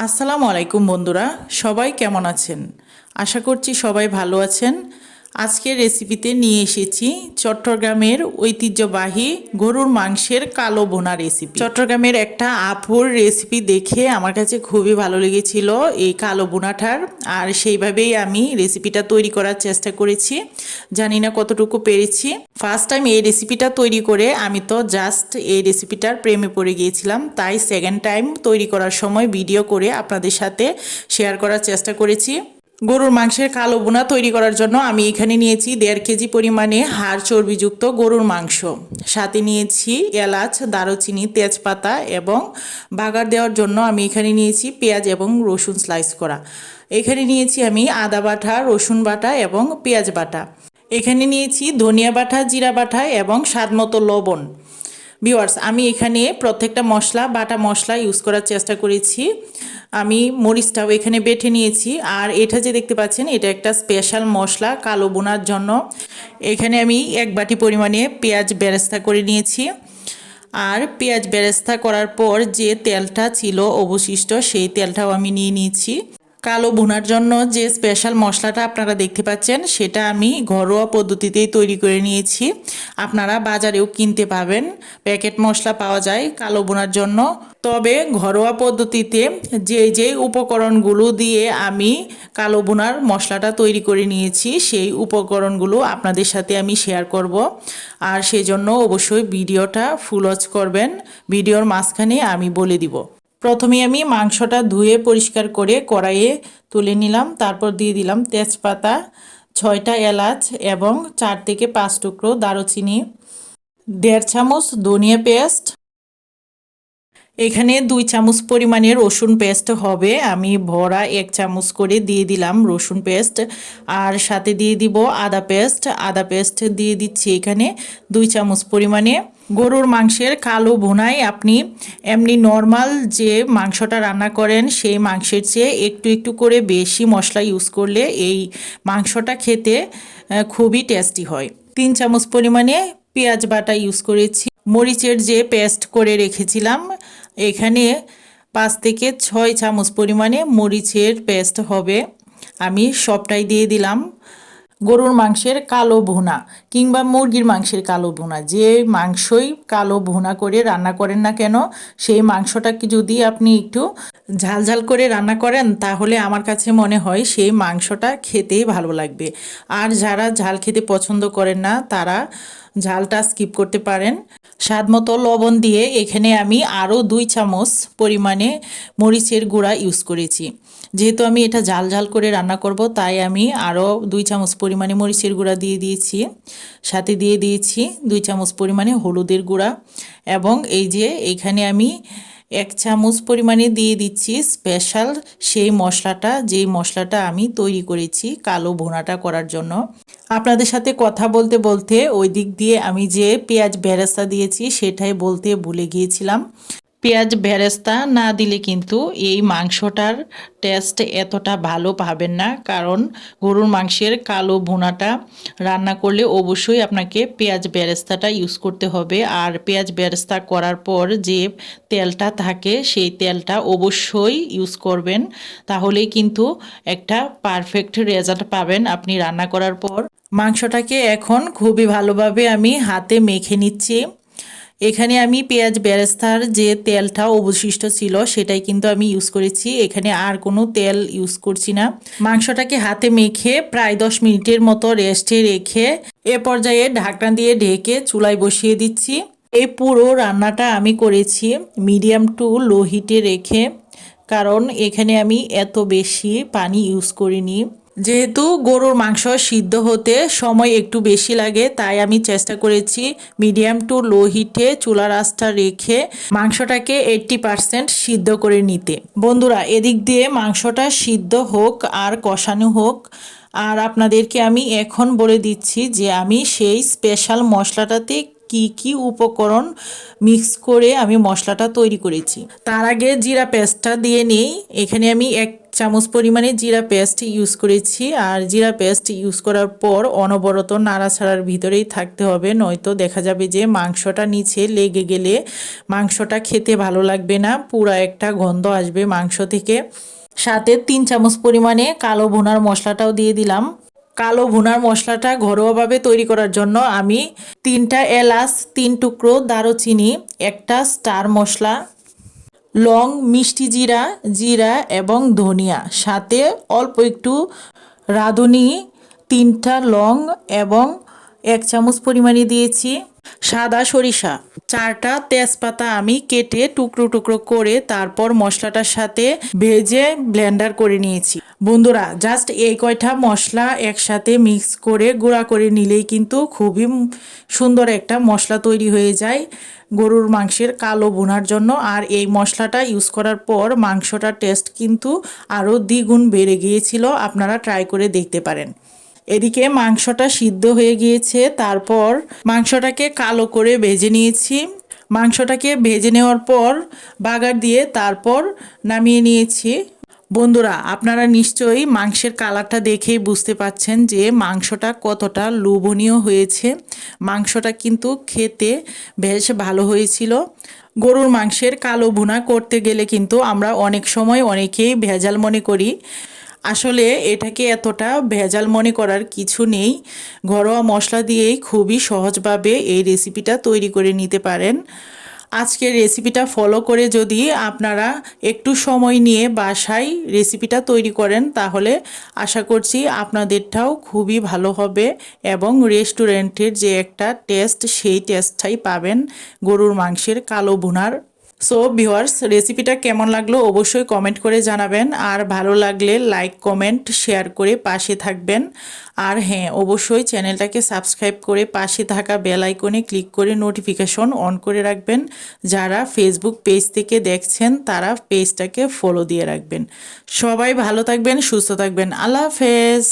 আসসালামু আলাইকুম বন্ধুরা, সবাই কেমন আছেন? আশা করছি সবাই ভালো আছেন। আজকের রেসিপিতে নিয়ে এসেছি চট্টগ্রামের ঐতিহ্যবাহী গরুর মাংসের কালো বোনা রেসিপি। চট্টগ্রামের একটা আপুর রেসিপি দেখে আমার কাছে খুবই ভালো লেগেছিল এই কালো বোনাটার, আর সেইভাবেই আমি রেসিপিটা তৈরি করার চেষ্টা করেছি। জানি না কতটুকু পেরেছি। ফার্স্ট টাইম এই রেসিপিটা তৈরি করে আমি তো জাস্ট এই রেসিপিটার প্রেমে পড়ে গিয়েছিলাম, তাই সেকেন্ড টাইম তৈরি করার সময় ভিডিও করে আপনাদের সাথে শেয়ার করার চেষ্টা করেছি। গরুর মাংসের কালো বোনা তৈরি করার জন্য আমি এখানে নিয়েছি 1.5 কেজি পরিমাণে হাড় চর্বিযুক্ত গরুর মাংস। সাথে নিয়েছি এলাচ, দারুচিনি, তেজপাতা এবং বাগার দেওয়ার জন্য আমি এখানে নিয়েছি পেঁয়াজ এবং রসুন স্লাইস করা। এখানে নিয়েছি আমি আদা বাটা, রসুন বাটা এবং পেঁয়াজ বাটা। এখানে নিয়েছি ধনিয়া বাটা, জিরা বাটা এবং স্বাদমতো লবণ। ভিউয়ার্স, আমি এখানে প্রত্যেকটা মশলা বাটা মশলা ইউজ করার চেষ্টা করেছি। আমি মরিচটাও এখানে বেটে নিয়েছি, আর এটা যে দেখতে পাচ্ছেন এটা একটা স্পেশাল মশলা কালো বোনার জন্য। এখানে আমি 1 বাটি পরিমাণে পেঁয়াজ বেরেস্তা করে নিয়েছি, আর পেঁয়াজ বেরেস্তা করার পর যে তেলটা ছিল অবশিষ্ট সেই তেলটাও আমি নিয়ে নিয়েছি। কালো ভুনার জন্য যে স্পেশাল মশলাটা আপনারা দেখতে পাচ্ছেন সেটা আমি ঘরোয়া পদ্ধতিতেই তৈরি করে নিয়েছি। আপনারা বাজারেও কিনতে পাবেন, প্যাকেট মশলা পাওয়া যায় কালো ভুনার জন্য। তবে ঘরোয়া পদ্ধতিতে যে উপকরণগুলো দিয়ে আমি কালো ভুনার মশলাটা তৈরি করে নিয়েছি সেই উপকরণগুলো আপনাদের সাথে আমি শেয়ার করব, আর সেজন্য অবশ্যই ভিডিওটা ফুল ওয়াচ করবেন। ভিডিওর মাঝখানে আমি বলে দিব। প্রথমে আমি মাংসটা ধুয়ে পরিষ্কার করে কড়াইয়ে তুলে নিলাম, তারপর দিয়ে দিলাম তেজপাতা, 6টা এলাচ এবং 4 থেকে 5 টুকরো দারুচিনি, 1.5 চামচ ধনিয়া পেস্ট। এখানে 2 চামচ পরিমাণে রসুন পেস্ট হবে, আমি ভরা 1 চামচ করে দিয়ে দিলাম রসুন পেস্ট। আর সাথে দিয়ে দিব আদা পেস্ট দিয়ে দিচ্ছি এখানে 2 চামচ পরিমাণে। গরুর মাংসের কালো ভুনায় আপনি এমনি নর্মাল যে মাংসটা রান্না করেন সেই মাংসের চেয়ে একটু একটু করে বেশি মশলা ইউজ করলে এই মাংসটা খেতে খুবই টেস্টি হয়। 3 চামচ পরিমাণে পেঁয়াজ বাটা ইউজ করেছি। মরিচের যে পেস্ট করে রেখেছিলাম এখানে 5 থেকে 6 চামচ পরিমাণে মরিচের পেস্ট হবে, আমি সবটাই দিয়ে দিলাম। গরুর মাংসের কালো ভুনা কিংবা মুরগির মাংসের কালো ভুনা, যে মাংসই কালো ভুনা করে রান্না করেন না কেন, সেই মাংসটাকে যদি আপনি একটু ঝাল করে রান্না করেন তাহলে আমার কাছে মনে হয় সেই মাংসটা খেতেই ভালো লাগবে। আর যারা ঝাল খেতে পছন্দ করেন না তারা ঝালটা স্কিপ করতে পারেন। স্বাদমতো লবণ দিয়ে এখানে আমি আরও 2 চামচ পরিমাণে মরিচের গুঁড়া ইউজ করেছি। যেহেতু আমি এটা ঝাল করে রান্না করব তাই আমি আরও 2 চামচ পরিমাণে মরিচের গুঁড়া দিয়ে দিয়েছি। সাথে দিয়ে দিয়েছি 2 চামচ পরিমাণে হলুদের গুঁড়া, এবং এই যে এখানে আমি 1 চামচ পরিমাণে দিয়ে দিচ্ছি স্পেশাল সেই মশলাটা, যেই মশলাটা আমি তৈরি করেছি কালো ভুনাটা করার জন্য। আপনাদের সাথে কথা বলতে বলতে ওই দিক দিয়ে আমি যে পেঁয়াজ বেরেস্তা দিয়েছি সেটাই বলতে ভুলে গিয়েছিলাম। পেঁয়াজ বেরেস্তা না দিলে কিন্তু এই মাংসটার টেস্ট এতটা ভালো পাবেন না, কারণ গরুর মাংসের কালো ভুনাটা রান্না করলে অবশ্যই আপনাকে পেঁয়াজ বেরেস্তাটা ইউজ করতে হবে। আর পেঁয়াজ বেরেস্তা করার পর যে তেলটা থাকে সেই তেলটা অবশ্যই ইউজ করবেন, তাহলেই কিন্তু একটা পারফেক্ট রেজাল্ট পাবেন আপনি রান্না করার পর। মাংসটাকে এখন খুবই ভালোভাবে আমি হাতে মেখে নিচ্ছি। এখানে আমি পেঁয়াজ বেরেস্তার যে তেলটা অবশিষ্ট ছিল সেটাই কিন্তু আমি ইউজ করেছি, এখানে আর কোনো তেল ইউজ করছি না। মাংসটাকে হাতে মেখে প্রায় 10 মিনিটের মতো রেস্টে রেখে এ পর্যায়ে ঢাকনা দিয়ে ঢেকে চুলায় বসিয়ে দিচ্ছি। এই পুরো রান্নাটা আমি করেছি মিডিয়াম টু লো হিটে রেখে, কারণ এখানে আমি এত বেশি পানি ইউজ করিনি। যেহেতু গরুর মাংস সিদ্ধ হতে সময় একটু বেশি লাগে তাই আমি চেষ্টা করেছি মিডিয়াম টু লো হিটে চুলার আঁচটা রেখে মাংসটাকে 80% সিদ্ধ করে নিতে। বন্ধুরা, এদিক দিয়ে মাংসটা সিদ্ধ হোক আর কষানো হোক, আর আপনাদেরকে আমি এখন বলে দিচ্ছি যে আমি সেই স্পেশাল মশলাটাতে কি কি উপকরণ মিক্স করে আমি মশলাটা তৈরি করেছি। তার আগে জিরা পেস্টটা দিয়ে নিই। এখানে আমি 1 চামচ পরিমাণে জিরা পেস্ট ইউজ করেছি। আর জিরা পেস্ট ইউজ করার পর অনবরত নাড়াচাড়ার ভিতরেই থাকতে হবে, নয়তো দেখা যাবে যে মাংসটা নিচে লেগে গেলে মাংসটা খেতে ভালো লাগবে না, পুরা একটা গন্ধ আসবে মাংস থেকে। সাথে 3 চামচ পরিমাণে কালো ভুনার মশলাটাও দিয়ে দিলাম। কালো ভুনার মশলাটা ঘরোয়াভাবে তৈরি করার জন্য আমি 3টা এলাচ, 3 টুকরো দারুচিনি, একটা স্টার মশলা, লং, মিষ্টি জিরা, জিরা এবং ধনিয়া, সাথে অল্প একটু রাঁধুনি, 3টা লং এবং 1 চামচ পরিমাণে দিয়েছি সাদা সরিষা, 4টা তেজপাতা আমি কেটে টুকরো টুকরো করে তারপর মশলাটার সাথে ভেজে ব্লেন্ডার করে নিয়েছি। বন্ধুরা, জাস্ট এই কয়টা মশলা একসাথে মিক্স করে গুঁড়া করে নিলেই কিন্তু খুবই সুন্দর একটা মশলা তৈরি হয়ে যায় গরুর মাংসের কালো ভুনার জন্য। আর এই মশলাটা ইউজ করার পর মাংসটার টেস্ট কিন্তু আরও দ্বিগুণ বেড়ে গিয়েছিল, আপনারা ট্রাই করে দেখতে পারেন। এদিকে মাংসটা সিদ্ধ হয়ে গিয়েছে, তারপর মাংসটাকে কালো করে ভেজে নিয়েছি। মাংসটাকে ভেজে নেওয়ার পর বাগার দিয়ে তারপর নামিয়ে নিয়েছি। বন্ধুরা, আপনারা নিশ্চয়ই মাংসের কালারটা দেখেই বুঝতে পাচ্ছেন যে মাংসটা কতটা লোভনীয় হয়েছে। মাংসটা কিন্তু খেতে বেশ ভালো হয়েছিল। গরুর মাংসের কালো ভুনা করতে গেলে কিন্তু আমরা অনেক সময় অনেকেই ভেজাল মনে করি। আসলে এটাকে এতটা ভেজাল মনে করার কিছু নেই। ঘরোয়া মশলা দিয়েই খুবই সহজভাবে এই রেসিপিটা তৈরি করে নিতে পারেন। আজকের রেসিপিটা ফলো করে যদি আপনারা একটু সময় নিয়ে বাসায় রেসিপিটা তৈরি করেন, তাহলে আশা করছি আপনাদেরটাও খুবই ভালো হবে এবং রেস্টুরেন্টের যে একটা টেস্ট, সেই টেস্টটাই পাবেন গরুর মাংসের কালো ভুনার। সো ভিউয়ার্স, রেসিপিটা কেমন লাগলো অবশ্যই কমেন্ট করে জানাবেন। আর ভালো লাগলে লাইক, কমেন্ট, শেয়ার করে পাশে থাকবেন। আর হ্যাঁ, অবশ্যই চ্যানেলটাকে সাবস্ক্রাইব করে পাশে থাকা বেল আইকনে ক্লিক করে নোটিফিকেশন অন করে রাখবেন। যারা ফেসবুক পেজ থেকে দেখছেন তারা পেজটাকে ফলো দিয়ে রাখবেন। সবাই ভালো থাকবেন, সুস্থ থাকবেন। আল্লাহ হাফেজ।